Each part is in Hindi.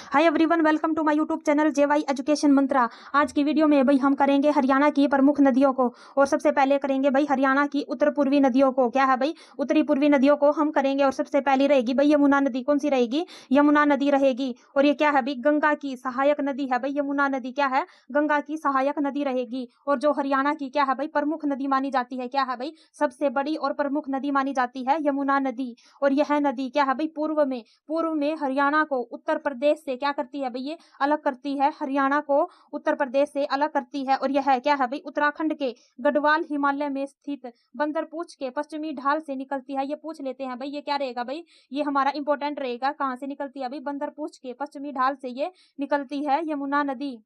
Hi everyone, welcome to my YouTube channel JY education Mantra. आज की वीडियो में भाई हम करेंगे हरियाणा की प्रमुख नदियों को। और सबसे पहले करेंगे भाई हरियाणा की उत्तर पूर्वी नदियों को। क्या है भाई, उत्तरी पूर्वी नदियों को हम करेंगे। और सबसे पहली रहेगी भाई यमुना नदी। कौन सी रहेगी? यमुना नदी रहेगी। और ये क्या है भाई, गंगा की सहायक नदी है भाई। यमुना नदी क्या है? गंगा की सहायक नदी रहेगी। और जो हरियाणा की क्या है भाई, प्रमुख नदी मानी जाती है। क्या है भाई, सबसे बड़ी और प्रमुख नदी मानी जाती है यमुना नदी। और यह नदी क्या है भाई, पूर्व में हरियाणा को उत्तर प्रदेश से क्या करती है भाई, ये अलग करती है। हरियाणा को उत्तर प्रदेश से अलग करती है। और यह क्या है भाई, उत्तराखंड के गढ़वाल हिमालय में स्थित बंदरपूछ के पश्चिमी ढाल से निकलती है। ये पूछ लेते हैं भाई, ये क्या रहेगा भाई, ये हमारा इंपॉर्टेंट रहेगा। कहाँ से निकलती है भाई, बंदरपूछ के पश्चिमी ढाल से ये निकलती है यमुना नदी।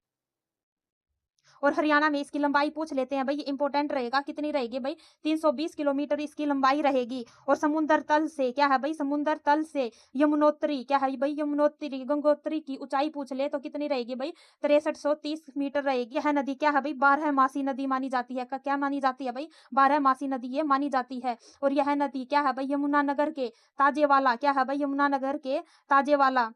और हरियाणा में इसकी लंबाई पूछ लेते हैं भाई, ये इंपॉर्टेंट रहेगा। कितनी रहेगी भाई, 320 किलोमीटर इसकी लंबाई रहेगी। और समुद्र तल से क्या है भाई, समुद्र तल से यमुनोत्री क्या है भाई, यमुनोत्री गंगोत्री की ऊंचाई पूछ ले तो कितनी रहेगी भाई, 6330 मीटर रहेगी। यह नदी क्या है भाई, 12मासी नदी मानी जाती है। क्या मानी जाती है भाई, 12मासी नदी ये मानी जाती है। और यह नदी क्या है भाई, यमुनानगर के ताजेवाला क्या है भाई, यमुनानगर के ताजेवाला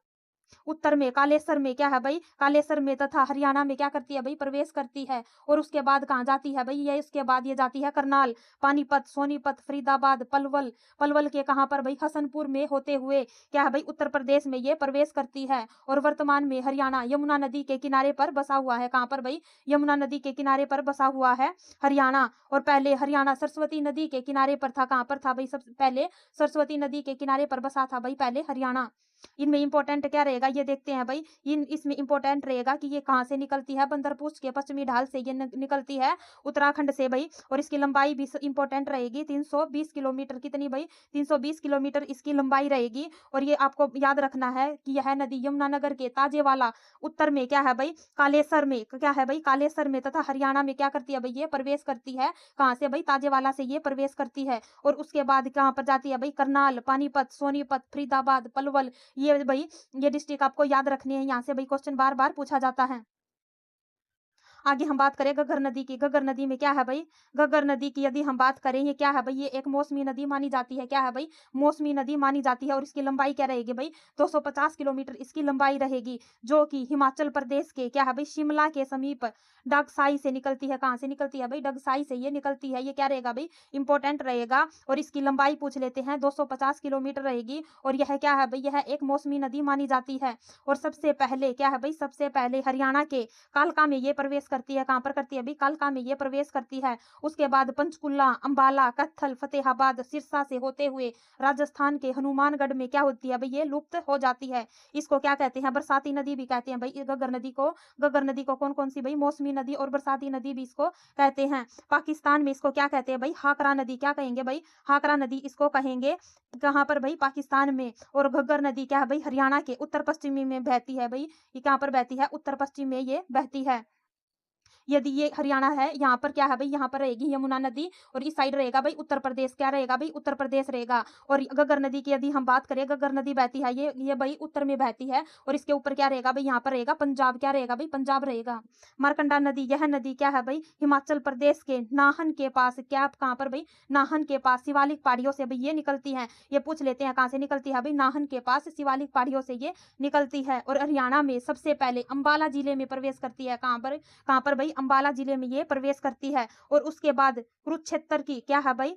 उत्तर में कालेसर में क्या है भाई, कालेसर में तथा हरियाणा में क्या करती है भाई, प्रवेश करती है। और उसके बाद कहाँ जाती है भाई, ये इसके बाद ये जाती है करनाल, पानीपत, सोनीपत, फरीदाबाद, पलवल के कहाँ पर भाई, हसनपुर में होते हुए क्या है भाई, उत्तर प्रदेश में ये प्रवेश करती है। और वर्तमान में हरियाणा यमुना नदी के किनारे पर बसा हुआ है। कहाँ पर भाई, यमुना नदी के किनारे पर बसा हुआ है हरियाणा। और पहले हरियाणा सरस्वती नदी के किनारे पर था। कहाँ पर था भाई, सबसे पहले सरस्वती नदी के किनारे पर बसा था भाई पहले हरियाणा। इनमें इंपॉर्टेंट क्या रहेगा ये देखते हैं भाई। इसमें इंपॉर्टेंट रहेगा कि ये कहाँ से निकलती है, बंदरपूछ के पश्चिमी ढाल से ये निकलती है उत्तराखंड से भाई। और इसकी लंबाई भी इंपॉर्टेंट रहेगी, 320 किलोमीटर। कितनी भाई, 320 किलोमीटर इसकी लंबाई रहेगी। और ये आपको याद रखना है कि यह नदी यमुनानगर के ताजेवाला उत्तर में क्या है भाई, कालेसर में क्या है भाई, कालेसर में तथा हरियाणा में क्या करती है भाई, ये प्रवेश करती है। कहाँ से भाई, ताजेवाला से ये प्रवेश करती है। और उसके बाद कहाँ पर जाती है भाई, करनाल, पानीपत, सोनीपत, फरीदाबाद, पलवल। ये भाई, ये डिस्ट्रिक्ट आपको याद रखनी है। यहाँ से भाई क्वेश्चन बार बार पूछा जाता है। आगे हम बात करें घग्गर नदी की। घग्गर नदी में क्या है भाई, घग्गर नदी की यदि हम बात करें, ये क्या है भाई, ये एक मौसमी नदी मानी जाती है। क्या है भाई, मौसमी नदी मानी जाती है। और इसकी लंबाई क्या रहेगी भाई, 250 किलोमीटर इसकी लंबाई रहेगी। जो कि हिमाचल प्रदेश के क्या है भाई, शिमला के समीप डगसाई से निकलती है। कहाँ से निकलती है भाई, डगसाई से ये निकलती है। ये क्या रहेगा भाई, इंपॉर्टेंट रहेगा। और इसकी लंबाई पूछ लेते हैं, 250 किलोमीटर रहेगी। और यह क्या है भाई, यह एक मौसमी नदी मानी जाती है। और सबसे पहले क्या है भाई, सबसे पहले हरियाणा के कालका में ये प्रवेश करती है। कहाँ पर करती है भाई, कालका में ये प्रवेश करती है। उसके बाद पंचकुला, अंबाला, कत्थल, फतेहाबाद, सिरसा से होते हुए राजस्थान के हनुमानगढ़ में क्या होती है भाई, ये लुप्त हो जाती है। इसको क्या कहते हैं, बरसाती नदी भी कहते हैं भाई घग्गर नदी को। घग्गर नदी को कौन कौन सी भाई, मौसमी नदी और बरसाती नदी भी इसको कहते हैं। पाकिस्तान में इसको क्या कहते हैं भाई, हाकरा नदी। क्या कहेंगे भाई, हाकरा नदी इसको कहेंगे। कहाँ पर भाई, पाकिस्तान में। और घग्गर नदी क्या है भाई, हरियाणा के उत्तर पश्चिमी में बहती है भाई। ये कहाँ पर बहती है, उत्तर पश्चिम में ये बहती है। यदि ये हरियाणा है, यहाँ पर क्या है भाई, यहाँ पर रहेगी यमुना नदी। और इस साइड रहेगा भाई उत्तर प्रदेश। क्या रहेगा भाई, उत्तर प्रदेश रहेगा। और घग्गर नदी की यदि हम बात करें, घग्गर नदी बहती है, ये भाई उत्तर में बहती है। और इसके ऊपर क्या रहेगा भाई, यहाँ पर रहेगा पंजाब। क्या रहेगा भाई, पंजाब रहेगा। मारकंडा नदी, यह नदी क्या है भाई, हिमाचल प्रदेश के नाहन के पास, क्या कहाँ पर भाई, नाहन के पास शिवालिक पहाड़ियों से भाई ये निकलती है। ये पूछ लेते हैं कहाँ से निकलती है भाई, नाहन के पास शिवालिक पहाड़ियों से ये निकलती है। और हरियाणा में सबसे पहले अंबाला जिले में प्रवेश करती है। कहाँ पर भाई, अंबाला जिले में ये प्रवेश करती है। और उसके बाद कुरुक्षेत्र की क्या है भाई,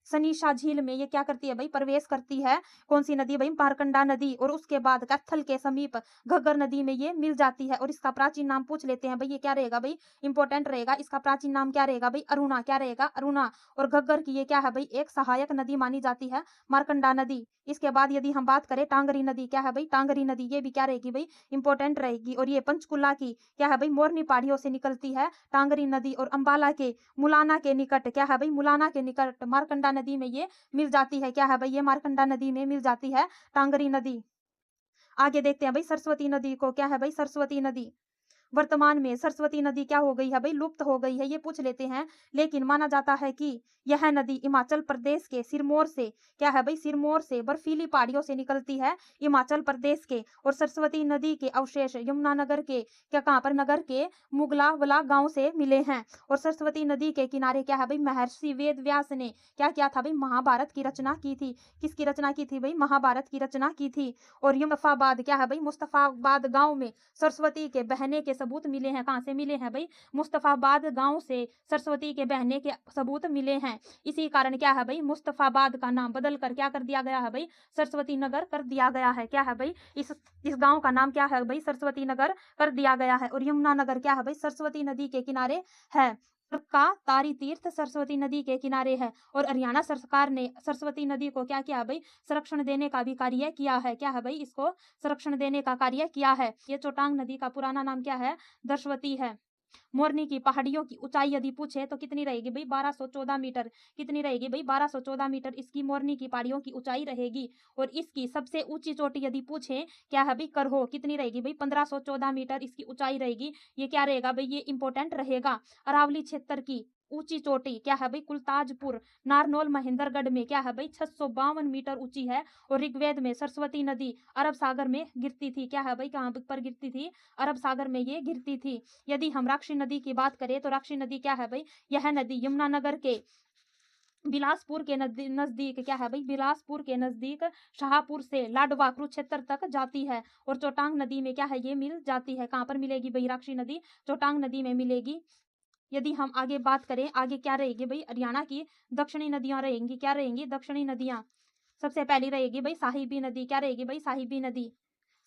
सनीशा झील में ये क्या करती है भाई, प्रवेश करती है। कौन सी नदी भाई, मारकंडा नदी। और उसके बाद कैथल के समीप घग्गर नदी में ये मिल जाती है। और इसका प्राचीन नाम पूछ लेते हैं भाई, ये क्या रहेगा भाई, इंपॉर्टेंट रहेगा। इसका प्राचीन नाम क्या रहेगा भाई, अरुणा। क्या रहेगा, अरुणा। और घग्गर की ये क्या है भाई, एक सहायक नदी मानी जाती है, मारकंडा नदी। इसके बाद यदि हम बात करें टांगरी नदी, क्या है भाई, टांगरी नदी, ये भी क्या रहेगी भाई, इंपॉर्टेंट रहेगी। और ये पंचकुला की क्या है भाई, मोरनी पहाड़ियों से निकलती है टांगरी नदी। और अंबाला के मुलाना के निकट क्या है भाई, मुलाना के निकट मारकंडा नदी में ये मिल जाती है। क्या है भाई, ये मारकंडा नदी में मिल जाती है टांगरी नदी। आगे देखते हैं भाई सरस्वती नदी को। क्या है भाई, सरस्वती नदी। वर्तमान में सरस्वती नदी क्या हो गई है भाई, लुप्त हो गई है, ये पूछ लेते हैं। लेकिन माना जाता है कि यह नदी हिमाचल प्रदेश के सिरमौर से क्या है भाई, सिरमौर से बर्फीली पहाड़ियों से निकलती है हिमाचल प्रदेश के। और सरस्वती नदी के अवशेष यमुनानगर के क्या कहाँ पर, नगर के मुगलावला गांव से मिले हैं। और सरस्वती नदी के किनारे क्या है भाई, महर्षि वेद व्यास ने क्या किया था भाई, महाभारत की रचना की थी। किसकी रचना की थी भाई, महाभारत की रचना की थी। और मुस्तफाबाद क्या है भाई, मुस्तफाबाद गांव में सरस्वती के बहने के सबूत मिले हैं। कहाँ से मिले हैं भाई, मुस्तफाबाद गांव से सरस्वती के बहने के सबूत मिले हैं। इसी कारण क्या है भाई, मुस्तफाबाद का नाम बदल कर क्या कर दिया गया है भाई, सरस्वती नगर कर दिया गया है। क्या है भाई, इस गांव का नाम क्या है भाई, सरस्वती नगर कर दिया गया है। और यमुना नगर क्या है भाई, सरस्वती नदी के किनारे है का तारी तीर्थ सरस्वती नदी के किनारे है। और हरियाणा सरकार ने सरस्वती नदी को क्या किया भाई, संरक्षण देने का भी कार्य किया है। क्या है भाई, इसको संरक्षण देने का कार्य किया है। ये चोटांग नदी का पुराना नाम क्या है, दर्शवती है। मोरनी की पहाड़ियों की ऊंचाई यदि पूछे तो कितनी रहेगी भाई, 1214 मीटर। कितनी रहेगी भाई, 1214 मीटर इसकी मोरनी की पहाड़ियों की ऊंचाई रहेगी। और इसकी सबसे ऊंची चोटी यदि पूछे क्या है भाई, करहो, कितनी रहेगी भाई, 1514 मीटर इसकी ऊंचाई रहेगी। ये क्या रहेगा भाई, ये इंपॉर्टेंट रहेगा। अरावली क्षेत्र की ऊंची चोटी क्या है भाई, कुलताजपुर नारनौल महेंद्रगढ़ में क्या है भाई, 652 मीटर ऊंची है। और ऋग्वेद में सरस्वती नदी अरब सागर में गिरती थी। क्या है भाई, कहाँ पर गिरती थी, अरब सागर में ये गिरती थी। यदि हम राक्षी नदी की बात करें तो राक्षी नदी क्या है भाई, यह नदी यमुनानगर के बिलासपुर के नजदीक क्या है भाई, बिलासपुर के नजदीक शाहपुर से लाडवा कुरुक्षेत्र तक जाती है। और चोटांग नदी में क्या है, ये मिल जाती है। कहाँ पर मिलेगी भाई, राक्षी नदी चोटांग नदी में मिलेगी। यदि हम आगे बात करें, आगे क्या रहेगी भाई, हरियाणा की दक्षिणी नदियां रहेंगी। क्या रहेंगी, दक्षिणी नदियां। सबसे पहली रहेगी भाई साहिबी नदी। क्या रहेगी भाई, साहिबी नदी।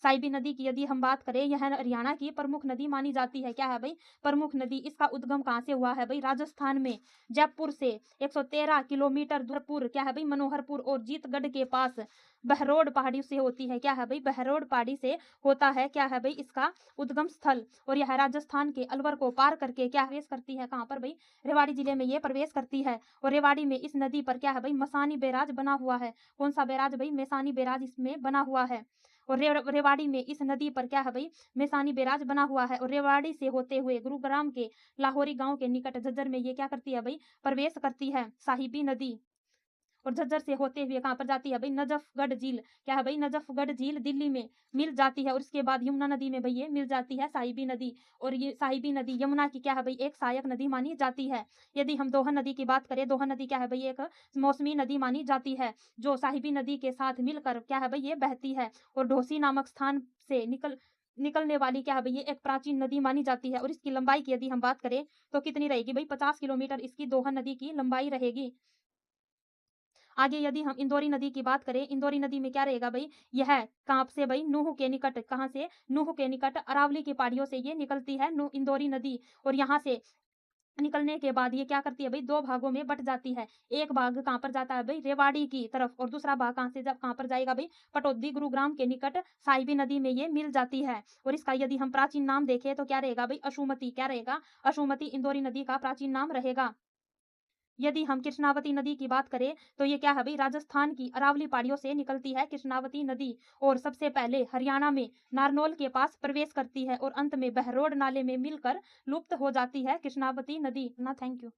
साहिबी नदी की यदि हम बात करें, यह हरियाणा की प्रमुख नदी मानी जाती है। क्या है भाई, प्रमुख नदी। इसका उद्गम कहाँ से हुआ है भाई, राजस्थान में जयपुर से 113 किलोमीटर दूर क्या है भाई, मनोहरपुर और जीतगढ़ के पास बहरोड पहाड़ी से होती है। क्या है भाई, बहरोड पहाड़ी से होता है। क्या है भाई, इसका उद्गम स्थल। और यह राजस्थान के अलवर को पार करके क्या प्रवेश करती है, कहाँ पर भाई, रेवाड़ी जिले में ये प्रवेश करती है। और रेवाड़ी में इस नदी पर क्या है भाई, मसानी बैराज बना हुआ है। कौन सा बैराज भाई, मेसानी बैराज इसमें बना हुआ है। और रेवाड़ी में इस नदी पर क्या है भाई, मेसानी बैराज बना हुआ है। और रेवाड़ी से होते हुए गुरुग्राम के लाहौरी गांव के निकट झज्जर में ये क्या करती है भाई, प्रवेश करती है साहिबी नदी। और झज्जर से होते हुए कहाँ पर जाती है भाई, नजफगढ़ झील। क्या है भाई, नजफगढ़ झील दिल्ली में मिल जाती है। और इसके बाद यमुना नदी में भाई ये मिल जाती है साहिबी नदी। और ये साहिबी नदी यमुना की क्या है भाई, एक सहायक नदी मानी जाती है। यदि हम दोहन नदी की बात करें, दोहन नदी क्या है भाई, एक मौसमी नदी मानी जाती है, जो साहिबी नदी के साथ मिलकर क्या है भाई, ये बहती है। और ढोसी नामक स्थान से निकलने वाली क्या है भाई, ये एक प्राचीन नदी मानी जाती है। और इसकी लंबाई की यदि हम बात करें तो कितनी रहेगी भाई, 50 किलोमीटर इसकी दोहन नदी की लंबाई रहेगी। आगे यदि हम इंदौरी नदी की बात करें, इंदौरी नदी में क्या रहेगा भाई, यह कहाँ से भाई, नूह के निकट। कहाँ से, नूह के निकट अरावली की पहाड़ियों से ये निकलती है इंदौरी नदी। और यहाँ से निकलने के बाद ये क्या करती है भाई, दो भागों में बट जाती है। एक भाग कहाँ पर जाता है भाई, रेवाड़ी की तरफ। और दूसरा भाग कहाँ से कहाँ पर जाएगा भाई, पटौदी गुरुग्राम के निकट साहिबी नदी में ये मिल जाती है। और इसका यदि हम प्राचीन नाम देखें तो क्या रहेगा भाई, अशुमती। क्या रहेगा, अशुमती इंदौरी नदी का प्राचीन नाम रहेगा। यदि हम कृष्णावती नदी की बात करें तो ये क्या है भाई, राजस्थान की अरावली पहाड़ियों से निकलती है कृष्णावती नदी। और सबसे पहले हरियाणा में नारनौल के पास प्रवेश करती है और अंत में बहरोड नाले में मिलकर लुप्त हो जाती है कृष्णावती नदी ना। Thank you.